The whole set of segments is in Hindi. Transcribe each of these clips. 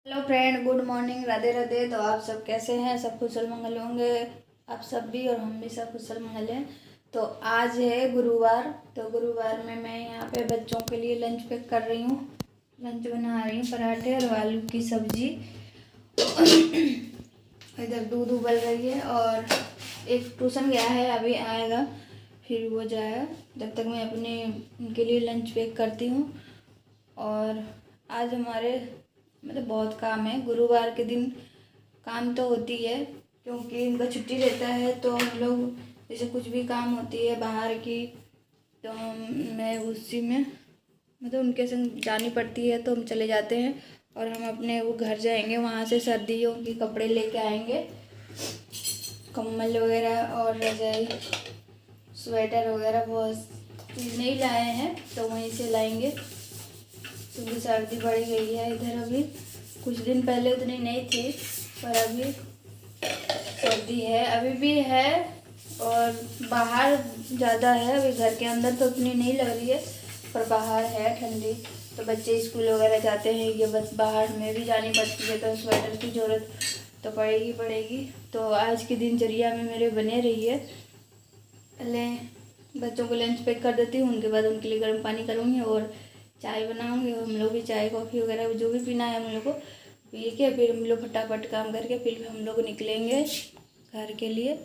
Hello friend, good morning, Radhe Radhe. तो आप सब कैसे हैं? सब कुशल मंगल होंगे। आप सब भी और हम भी सब कुशल मंगल हैं। तो आज है गुरुवार। तो गुरुवार में मैं यहाँ पे बच्चों के लिए लंच पैक कर रही हूँ। लंच बना रही हूँ, पराठे और आलू की सब्जी। इधर दूध उबल रही है और एक ट्यूशन गया है, अभी आएगा, फिर वो जाएगा। जब तक मैं अपने उनके लिए लंच पैक करती हूँ। और आज हमारे मतलब बहुत काम है। गुरुवार के दिन काम तो होती है क्योंकि इनका छुट्टी रहता है। तो हम लोग जैसे कुछ भी काम होती है बाहर की, तो मैं उसी में मतलब उनके संग जानी पड़ती है। तो हम चले जाते हैं और हम अपने वो घर जाएंगे, वहाँ से सर्दियों के कपड़े लेके आएंगे, कंबल वगैरह और रजाई स्वेटर वगैरह बहुत चीज़ नहीं लाए हैं, तो वहीं से लाएंगे क्योंकि सर्दी बढ़ गई है इधर। अभी कुछ दिन पहले उतनी नहीं थी, पर अभी सर्दी है, अभी भी है। और बाहर ज़्यादा है, अभी घर के अंदर तो उतनी नहीं लग रही है, पर बाहर है ठंडी। तो बच्चे स्कूल वगैरह जाते हैं, ये बस बाहर में भी जानी पड़ती है, तो स्वेटर की ज़रूरत तो पड़ेगी। तो आज की दिनचर्या में मेरे बने रही है। पहले बच्चों को लंच पैक कर देती हूँ, उनके बाद उनके लिए गर्म पानी करूँगी और चाय बनाऊँगी। हम लोग भी चाय कॉफ़ी वगैरह जो भी पीना है हम लोग को पी के फिर हम लोग फटाफट काम करके फिर हम लोग निकलेंगे घर के लिए।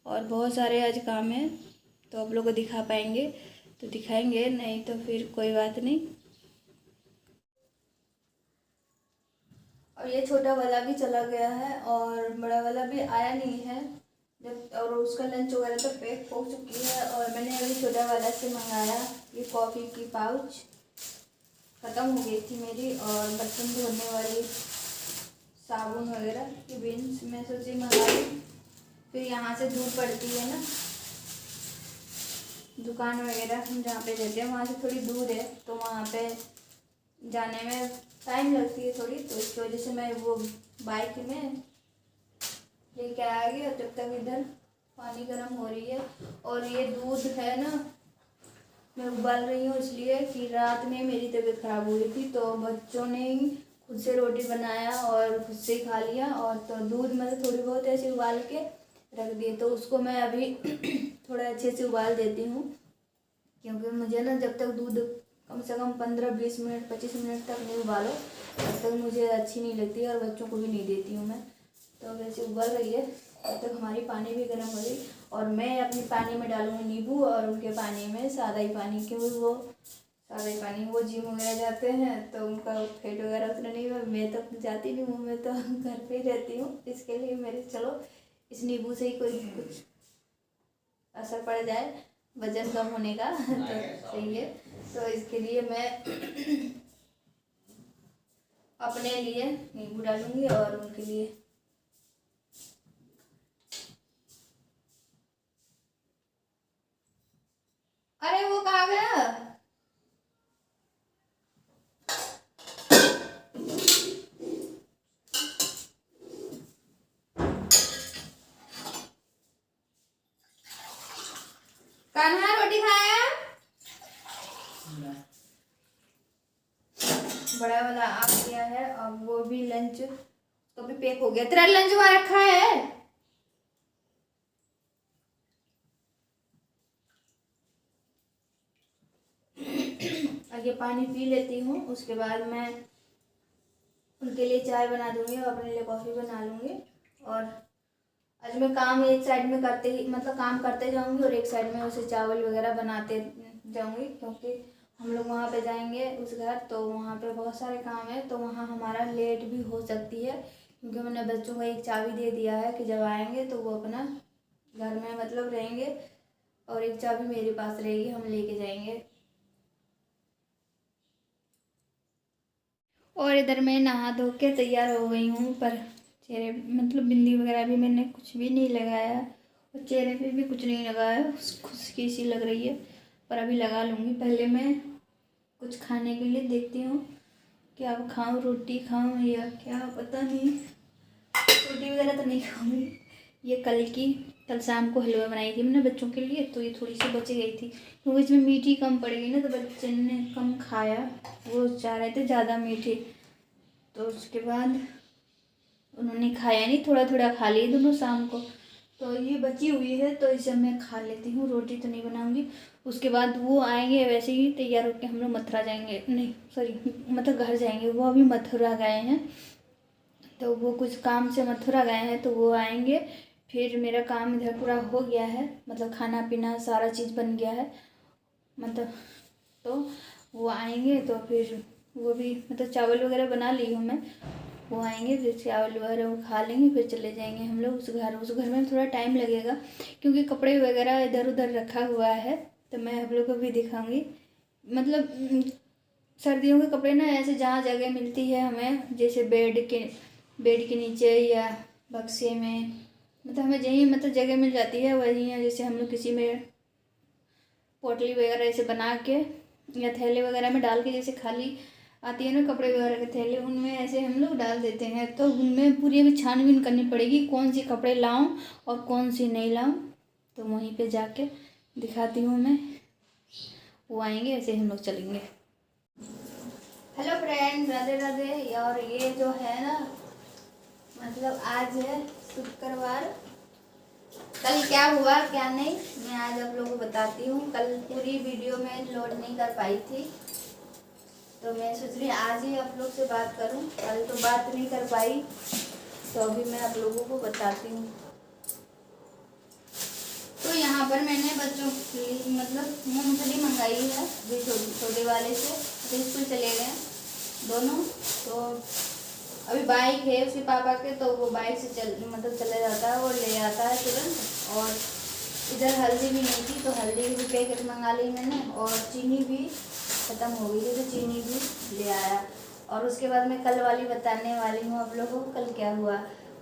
और बहुत सारे आज काम हैं, तो आप लोग को दिखा पाएंगे तो दिखाएंगे, नहीं तो फिर कोई बात नहीं। और ये छोटा वाला भी चला गया है और बड़ा वाला भी आया नहीं है जब, और उसका लंच वगैरह तो पैक हो चुकी है। और मैंने अभी छोटा वाला से मंगाया ये कॉफ़ी की पाउच, ख़त्म हो गई थी मेरी। और बर्तन धोने वाली साबुन वगैरह की बिन्स मैं सोची मंगा लूँ, फिर यहाँ से दूर पड़ती है ना दुकान वगैरह, हम जहाँ पे रहते हैं वहाँ से थोड़ी दूर है, तो वहाँ पे जाने में टाइम लगती है थोड़ी। तो इसकी वजह से मैं वो बाइक में लेके आ गई। और जब तक इधर पानी गर्म हो रही है और ये दूध है ना मैं उबाल रही हूँ, इसलिए कि रात में मेरी तबीयत ख़राब हो रही थी, तो बच्चों ने ही खुद से रोटी बनाया और खुद से ही खा लिया। और तो दूध मतलब थोड़ी बहुत ऐसे उबाल के रख दिए, तो उसको मैं अभी थोड़ा अच्छे से उबाल देती हूँ, क्योंकि मुझे ना जब तक दूध कम से कम 15-20 मिनट 25 मिनट तक नहीं उबालो तब तक मुझे अच्छी नहीं लगती और बच्चों को भी नहीं देती हूँ मैं। तो वैसे उबल रही है, तब तक हमारी पानी भी गर्म हो रही। और मैं अपने पानी में डालूँगी नींबू और उनके पानी में सादा ही पानी, क्योंकि वो सादा ही पानी, वो जिम वगैरह जाते हैं तो उनका फैट वगैरह उतना नहीं हुआ। मैं तो जाती नहीं हूँ, मैं तो घर पे ही रहती हूँ। इसके लिए मेरे चलो इस नींबू से ही कोई कुछ असर पड़ जाए वजन कम होने का तो सही है। तो इसके लिए मैं अपने लिए नींबू डालूंगी और उनके लिए। अरे वो कहाँ गया? कान्हा रोटी खाया? बड़ा वाला आ गया है, अब वो भी लंच तो भी पैक हो गया। तेरा लंच वहाँ रखा है? आगे पानी पी लेती हूँ, उसके बाद मैं उनके लिए चाय बना दूंगी और अपने लिए कॉफ़ी बना लूँगी। और आज मैं काम एक साइड में करते ही मतलब काम करते जाऊंगी और एक साइड में उसे चावल वगैरह बनाते जाऊंगी, क्योंकि हम लोग वहाँ पे जाएंगे उस घर, तो वहाँ पे बहुत सारे काम है, तो वहाँ हमारा लेट भी हो सकती है। क्योंकि मैंने बच्चों को एक चाबी दे दिया है कि जब आएंगे तो वो अपना घर में मतलब रहेंगे और एक चाबी मेरे पास रहेगी, हम लेके जाएंगे। और इधर मैं नहा धो के तैयार हो गई हूँ, पर चेहरे मतलब बिंदी वगैरह भी मैंने कुछ भी नहीं लगाया और चेहरे पे भी कुछ नहीं लगाया, खुशकी सी लग रही है, पर अभी लगा लूँगी। पहले मैं कुछ खाने के लिए देखती हूँ क्या खाऊँ, रोटी खाऊँ या क्या पता नहीं। रोटी वगैरह तो नहीं खाऊँगी। ये कल शाम को हलवा बनाई थी मैंने बच्चों के लिए, तो ये थोड़ी सी बच गई थी, क्योंकि इसमें मीठी कम पड़ गई ना, तो बच्चे ने कम खाया, वो चाह रहे थे ज़्यादा मीठी। तो उसके बाद उन्होंने खाया नहीं, थोड़ा थोड़ा खा लिए दोनों शाम को। तो ये बची हुई है तो इसे मैं खा लेती हूँ, रोटी तो नहीं बनाऊँगी। उसके बाद वो आएंगे, वैसे ही तैयार होकर हम लोग मथुरा जाएंगे, नहीं सॉरी मतलब घर जाएंगे। वो अभी मथुरा गए हैं, तो वो कुछ काम से मथुरा गए हैं, तो वो आएंगे। फिर मेरा काम इधर पूरा हो गया है, मतलब खाना पीना सारा चीज़ बन गया है मतलब। तो वो आएंगे तो फिर वो भी मतलब चावल वगैरह बना ली हूँ मैं। वो आएंगे फिर चावल वगैरह वो खा लेंगे, फिर चले जाएंगे हम लोग उस घर में थोड़ा टाइम लगेगा, क्योंकि कपड़े वगैरह इधर उधर रखा हुआ है। तो मैं आप लोग को भी दिखाऊंगी, मतलब सर्दियों के कपड़े ना ऐसे जहाँ जगह मिलती है हमें, जैसे बेड के नीचे या बक्से में, मतलब हमें जहीं मतलब जगह मिल जाती है वहीं है। जैसे हम लोग किसी में पोटली वगैरह ऐसे बना के या थैले वगैरह में डाल के, जैसे खाली आती है ना कपड़े वगैरह के थैले, उनमें ऐसे हम लोग डाल देते हैं। तो उनमें पूरी अभी छानबीन करनी पड़ेगी कौन सी कपड़े लाऊं और कौन सी नहीं लाऊं। तो वहीं पे जाके दिखाती हूँ मैं। वो आएंगे ऐसे हम लोग चलेंगे। Hello friend, Radhe Radhe. और ये जो है ना, मतलब आज है शुक्रवार। कल क्या हुआ क्या नहीं मैं आज आप लोगों को बताती हूँ। कल पूरी वीडियो में लोड नहीं कर पाई थी, तो मैं सोच रही आज ही आप लोग से बात करूं। कल तो बात नहीं कर पाई, तो अभी मैं आप लोगों को बताती हूँ। तो यहाँ पर मैंने बच्चों की मतलब मूंगफली मंगाई है अभी छोटे वाले से, तो स्कूल चले गए दोनों। तो अभी बाइक है उसके पापा के, तो वो बाइक से मतलब चले जाता है और ले आता है तुरंत। और इधर हल्दी भी नहीं थी, तो हल्दी की भी पैकेट मंगा ली मैंने, और चीनी भी ख़त्म हो गई थी तो चीनी भी ले आया। और उसके बाद मैं कल वाली बताने वाली हूँ आप लोगों को। कल क्या हुआ,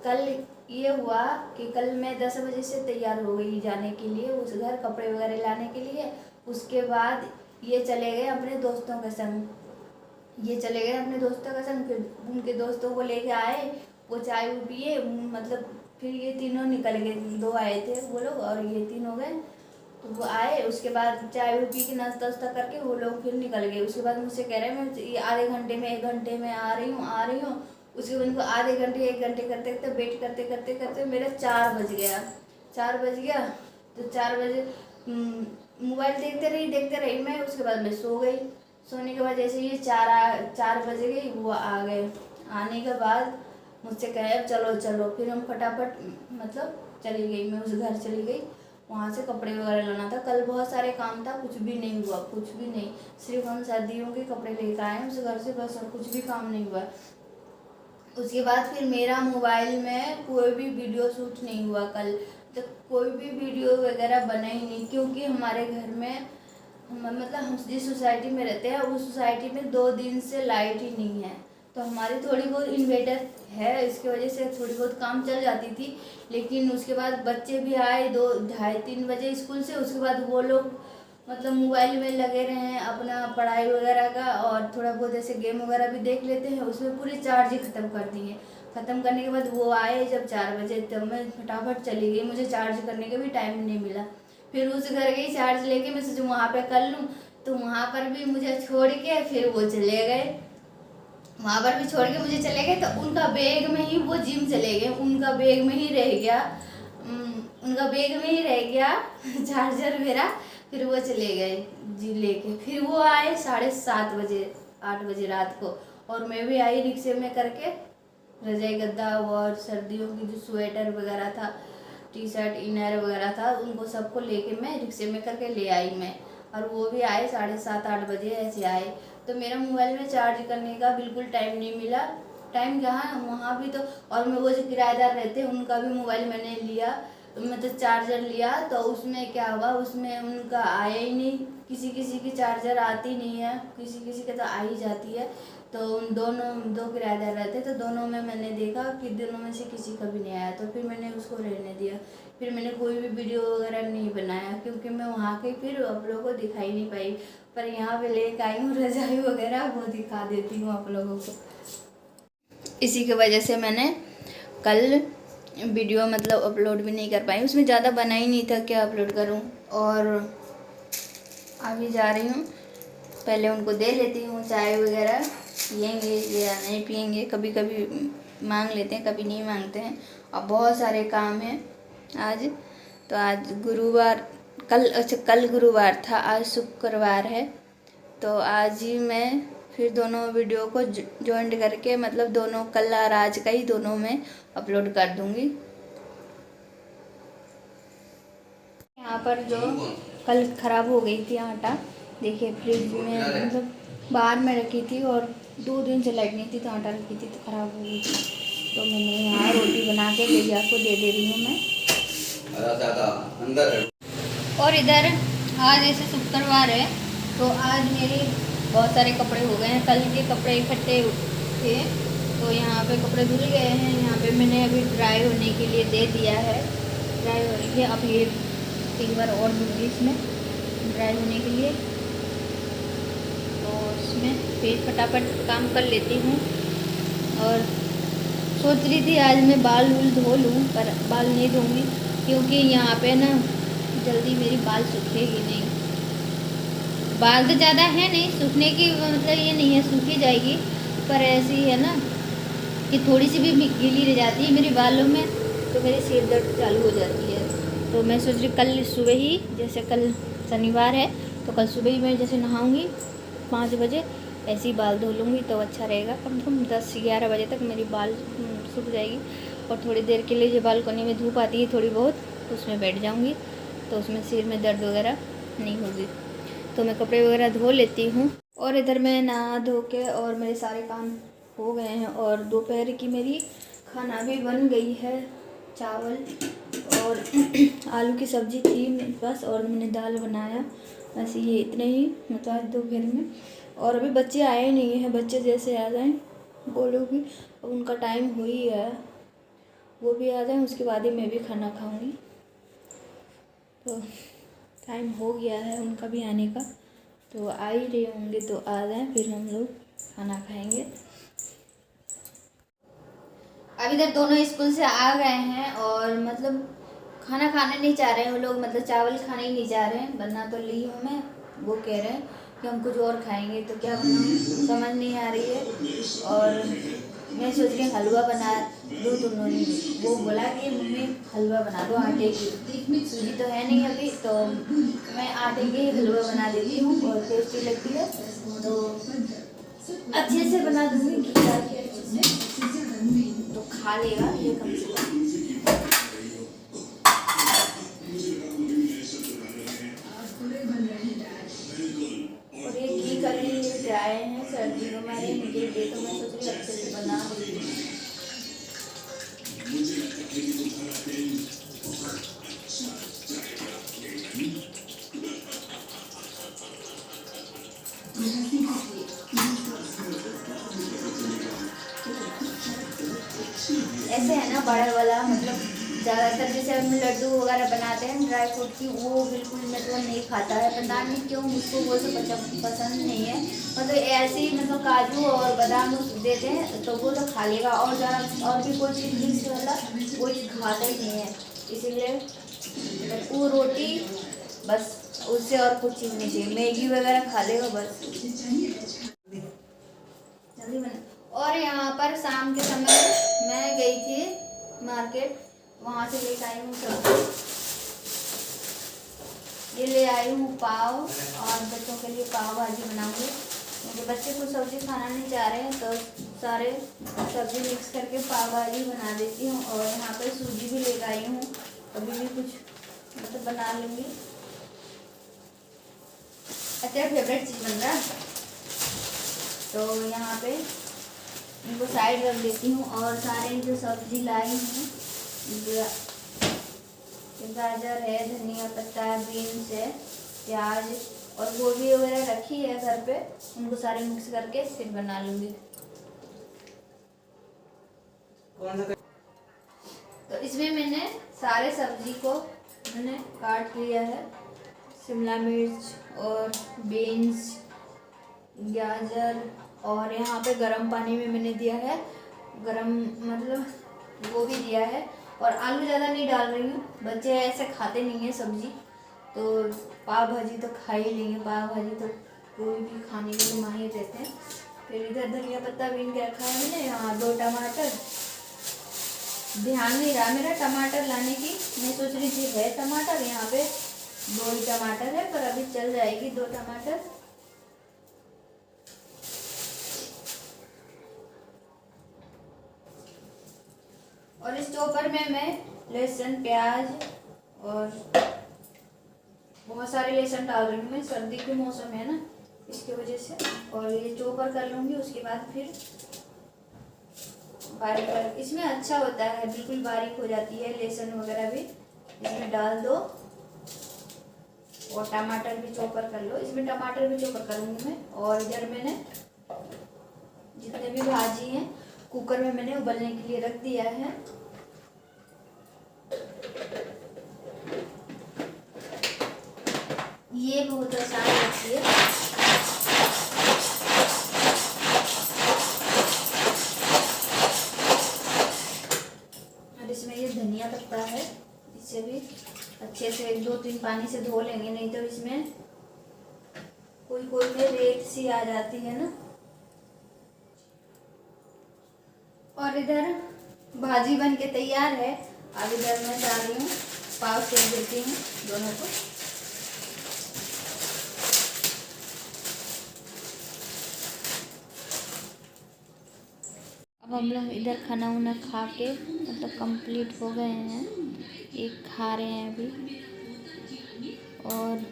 कल ये हुआ कि कल मैं 10 बजे से तैयार हो गई जाने के लिए उस घर, कपड़े वगैरह लाने के लिए। उसके बाद ये चले गए अपने दोस्तों के संग, फिर उनके दोस्तों को लेके आए, वो चाय वो पिए, मतलब फिर ये तीनों निकल गए। 2 आए थे वो लोग और ये 3 हो गए। तो वो आए, उसके बाद चाय वो पी के नाश्ता वास्ता करके वो लोग फिर निकल गए। उसके बाद मुझसे कह रहे हैं मैं ये आधे घंटे में 1 घंटे में आ रही हूँ। उसके बाद उनको आधे घंटे 1 घंटे करते करते वेट करते करते करते मेरा 4 बज गया। तो 4 बजे मोबाइल देखते रही मैं। उसके बाद मैं सो गई। सोने के बाद जैसे ये 4 बज गई, वो आ गए। आने के बाद मुझसे कहे अब चलो चलो, फिर हम फटाफट मतलब चली गई, मैं उस घर चली गई। वहाँ से कपड़े वगैरह लाना था। कल बहुत सारे काम था, कुछ भी नहीं हुआ, कुछ भी नहीं। सिर्फ हम सर्दियों के कपड़े लेकर आए उस घर से, बस, और कुछ भी काम नहीं हुआ। उसके बाद फिर मेरा मोबाइल में कोई भी वीडियो शूट नहीं हुआ कल, तो कोई भी वीडियो वगैरह बना ही नहीं, क्योंकि हमारे घर में मतलब हम जिस सोसाइटी में रहते हैं उस सोसाइटी में 2 दिन से लाइट ही नहीं है। तो हमारी थोड़ी बहुत इन्वर्टर है, इसकी वजह से थोड़ी बहुत काम चल जाती थी। लेकिन उसके बाद बच्चे भी आए 2, ढाई 3 बजे स्कूल से। उसके बाद वो लोग मतलब मोबाइल में लगे रहे हैं अपना पढ़ाई वगैरह का, और थोड़ा बहुत ऐसे गेम वगैरह भी देख लेते हैं। उसमें पूरी चार्ज ही ख़त्म कर दी है। ख़त्म करने के बाद वो आए जब 4 बजे, तब मैं फटाफट चली गई, मुझे चार्ज करने का भी टाइम नहीं मिला। फिर उस घर गई चार्ज लेके, मैं सोचूं वहाँ पे कर लूँ, तो वहाँ पर भी मुझे छोड़ के फिर वो चले गए। वहाँ पर भी छोड़ के मुझे चले गए, तो उनका बैग में ही वो जिम चले गए, उनका बैग में ही रह गया चार्जर मेरा। फिर वो चले गए जी लेके। फिर वो आए 7:30 बजे, 8 बजे रात को, और मैं भी आई रिक्शे में करके। रजाई गद्दा और सर्दियों की जो स्वेटर वगैरह था, टी शर्ट इनर वगैरह था, उनको सबको लेके मैं रिक्शे में करके ले आई मैं। और वो भी आए 7:30 8 बजे ऐसे आए। तो मेरा मोबाइल में चार्ज करने का बिल्कुल टाइम नहीं मिला। टाइम कहाँ, वहाँ भी तो। और मैं वो जो किराएदार रहते उनका भी मोबाइल मैंने लिया, मतलब चार्जर लिया, तो उसमें क्या हुआ, उसमें उनका आया ही नहीं। किसी किसी की चार्जर आती नहीं है, किसी किसी के तो आ ही जाती है। तो उन दोनों 2 किराएदार रहते, तो दोनों में मैंने देखा कि दोनों में से किसी का भी नहीं आया, तो फिर मैंने उसको रहने दिया। फिर मैंने कोई भी वीडियो वगैरह नहीं बनाया, क्योंकि मैं वहाँ के फिर आप लोगों को दिखाई नहीं पाई। पर यहाँ पे लेकर आई हूँ रजाई वगैरह, वो दिखा देती हूँ आप लोगों को। इसी की वजह से मैंने कल वीडियो मतलब अपलोड भी नहीं कर पाई। उसमें ज़्यादा बना ही नहीं था क्या अपलोड करूँ। और अभी जा रही हूँ, पहले उनको दे लेती हूँ चाय वगैरह, पियेंगे या नहीं पियेंगे, कभी कभी मांग लेते हैं, कभी नहीं मांगते हैं। अब बहुत सारे काम हैं आज। तो आज गुरुवार, कल गुरुवार था, आज शुक्रवार है। तो आज ही मैं फिर दोनों वीडियो को जॉइंट करके, मतलब दोनों कल और आज का ही दोनों में अपलोड कर दूंगी। यहाँ पर जो कल ख़राब हो गई थी आटा, देखिए फ्रिज में मतलब बाहर में रखी थी और 2 दिन से लाइट नहीं थी, तो आटा रखी थी तो ख़राब हो गई थी। तो मैंने यहाँ रोटी बना के भैया को दे रही हूँ मैं। और इधर आज ऐसे शुक्रवार है, तो आज मेरे बहुत सारे कपड़े हो गए हैं। कल के कपड़े इकट्ठे थे, तो यहाँ पे कपड़े धुल गए हैं। यहाँ पे मैंने अभी ड्राई होने के लिए दे दिया है, ड्राई हो रही है। अब ये 3 बार और दूँगी इसमें ड्राई होने के लिए, तो इसमें फिर फटाफट काम कर लेती हूँ। और सोच रही थी आज मैं बाल धो लूँ, पर बाल नहीं धोऊँगी क्योंकि यहाँ पे ना जल्दी मेरी बाल सूखेगी नहीं। बाल तो ज़्यादा है नहीं सूखने की, मतलब ये नहीं है सूखी जाएगी, पर ऐसी है ना कि थोड़ी सी भी गीली रह जाती है मेरे बालों में, तो मेरी सिर दर्द चालू हो जाती है। तो मैं सोच रही कल सुबह ही, जैसे कल शनिवार है तो कल सुबह ही मैं जैसे नहाऊंगी 5 बजे, ऐसे ही बाल धो लूँगी तो अच्छा रहेगा। कम से कम 10-11 बजे तक मेरी बाल सूख जाएगी। और थोड़ी देर के लिए जो बालकनी में धूप आती है थोड़ी बहुत, उसमें बैठ जाऊँगी, तो उसमें सिर में दर्द वगैरह नहीं होगी। तो मैं कपड़े वगैरह धो लेती हूँ। और इधर मैं नहा धो के और मेरे सारे काम हो गए हैं। और दोपहर की मेरी खाना भी बन गई है, चावल और आलू की सब्ज़ी थी मेरे पास, और मैंने दाल बनाया। बस ये इतने ही मतलब दोपहर में। और अभी बच्चे आए नहीं हैं, बच्चे जैसे आ जाएं बोलोगी, अब उनका टाइम हो ही है, वो भी आ जाएं उसके बाद ही मैं भी खाना खाऊंगी। तो टाइम हो गया है उनका भी आने का, तो आ ही रहे होंगे, तो आ जाएं फिर हम लोग खाना खाएंगे। अब इधर दोनों स्कूल से आ गए हैं और मतलब खाना खाने नहीं चाह रहे हैं वो लोग, मतलब चावल खाने ही नहीं चाह रहे हैं। बना तो ली हूँ मैं, वो कह रहे हैं कि हम कुछ और खाएंगे, तो क्या बनाऊँ समझ नहीं आ रही है। और मैं सोच रही हलवा बना दूँ, तो उन्होंने वो बोला कि मम्मी हलवा बना दो आटे की, सूजी तो है नहीं अभी, तो मैं आटे की हलवा बना देती हूँ, बहुत टेस्टी लगती है, तो अच्छे से बना दूँगी, तो खा लेगा ये कम से कम। और ये घी करी लेके आए हैं सर्दी में हमारे मुझे दे, तो मैं सोच रही अच्छे से बना देती हूँ। ऐसे है ना बड़ा वाला, मतलब ज़्यादातर जैसे हम लड्डू वगैरह बनाते हैं ड्राई फ्रूट की, वो बिल्कुल मतलब नहीं खाता है, पता नहीं क्यों, मुझको वो सब पसंद नहीं है। मतलब ऐसे ही मतलब काजू और बादाम देते हैं तो वो तो खा लेगा, और ज़्यादा और भी कोई चीज़ मिक्स वाला वो खाता ही नहीं है। इसीलिए वो रोटी बस, उससे और कुछ चीज़ नहीं चाहिए, मैगी वगैरह खा लेगा बस, जल्दी बना। और यहाँ पर शाम के समय मैं गई थी मार्केट, वहाँ से लेकर आई हूँ सब्जी। ये ले आई हूँ पाव, और बच्चों के लिए पाव भाजी बनाऊंगी क्योंकि बच्चे कुछ सब्जी खाना नहीं चाह रहे हैं, तो सारे सब्जी मिक्स करके पाव भाजी बना देती हूँ। और यहाँ पर सूजी भी लेकर आई हूँ, कभी भी कुछ मतलब बना लूँगी। अच्छा फेवरेट चीज़ बन रहा है, तो यहाँ पे इनको साइड रख देती हूँ। और सारे जो सब्जी लाई हूँ, गाजर है, धनिया पत्ता है, बीन्स है, प्याज और गोभी वगैरह रखी है घर पे, उनको सारे मिक्स करके फिर बना लूँगी। तो इसमें मैंने सारे सब्जी को मैंने काट लिया है, शिमला मिर्च और बीन्स, गाजर, और यहाँ पे गर्म पानी में मैंने दिया है, गरम मतलब वो भी दिया है। और आलू ज़्यादा नहीं डाल रही हूँ, बच्चे ऐसे खाते नहीं हैं सब्जी, तो पाव भाजी तो खा ही लेंगे, पाव भाजी तो कोई भी खाने के लिए माहिर रहते हैं, फिर इधर धनिया पत्ता बीन के रखा है मैंने। यहाँ 2 टमाटर, ध्यान नहीं रहा मेरा टमाटर लाने की। मैं सोच रही थी है टमाटर, यहाँ पे 2 ही टमाटर है, पर अभी चल जाएगी 2 टमाटर। और इस चॉपर में मैं लहसुन, प्याज और बहुत सारे लहसुन डाल रही हूँ। मैं सर्दी के मौसम है ना, इसकी वजह से। और ये चॉपर कर लूँगी, उसके बाद फिर बारीक कर। इसमें अच्छा होता है, बिल्कुल बारीक हो जाती है। लहसुन वगैरह भी इसमें डाल दो और टमाटर भी चॉपर कर लो। इसमें टमाटर भी चॉपर करूँगी मैं। और इधर मैंने जितने भी भाजी हैं कुकर में मैंने उबलने के लिए रख दिया है। ये बहुत आसान होती है। और इसमें ये धनिया पत्ता है, इसे भी अच्छे से 2-3 पानी से धो लेंगे, नहीं तो इसमें कोई में रेत सी आ जाती है ना। और इधर भाजी बन के तैयार है। अब इधर मैं डाल रही हूँ, पाव सेक देती हूँ दोनों को। अब हम लोग इधर खाना वाना खा के मतलब कंप्लीट हो गए हैं। एक खा रहे हैं अभी, और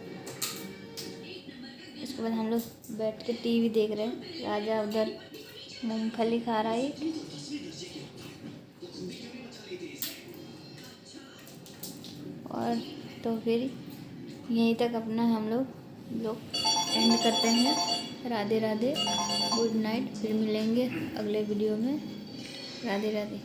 इसके बाद हम लोग बैठ के टीवी देख रहे हैं। राजा उधर मूंगफली खा रहा है। और तो फिर यहीं तक अपना हम लोग एंड करते हैं। Radhe Radhe, good night. फिर मिलेंगे अगले वीडियो में। राधे राधे।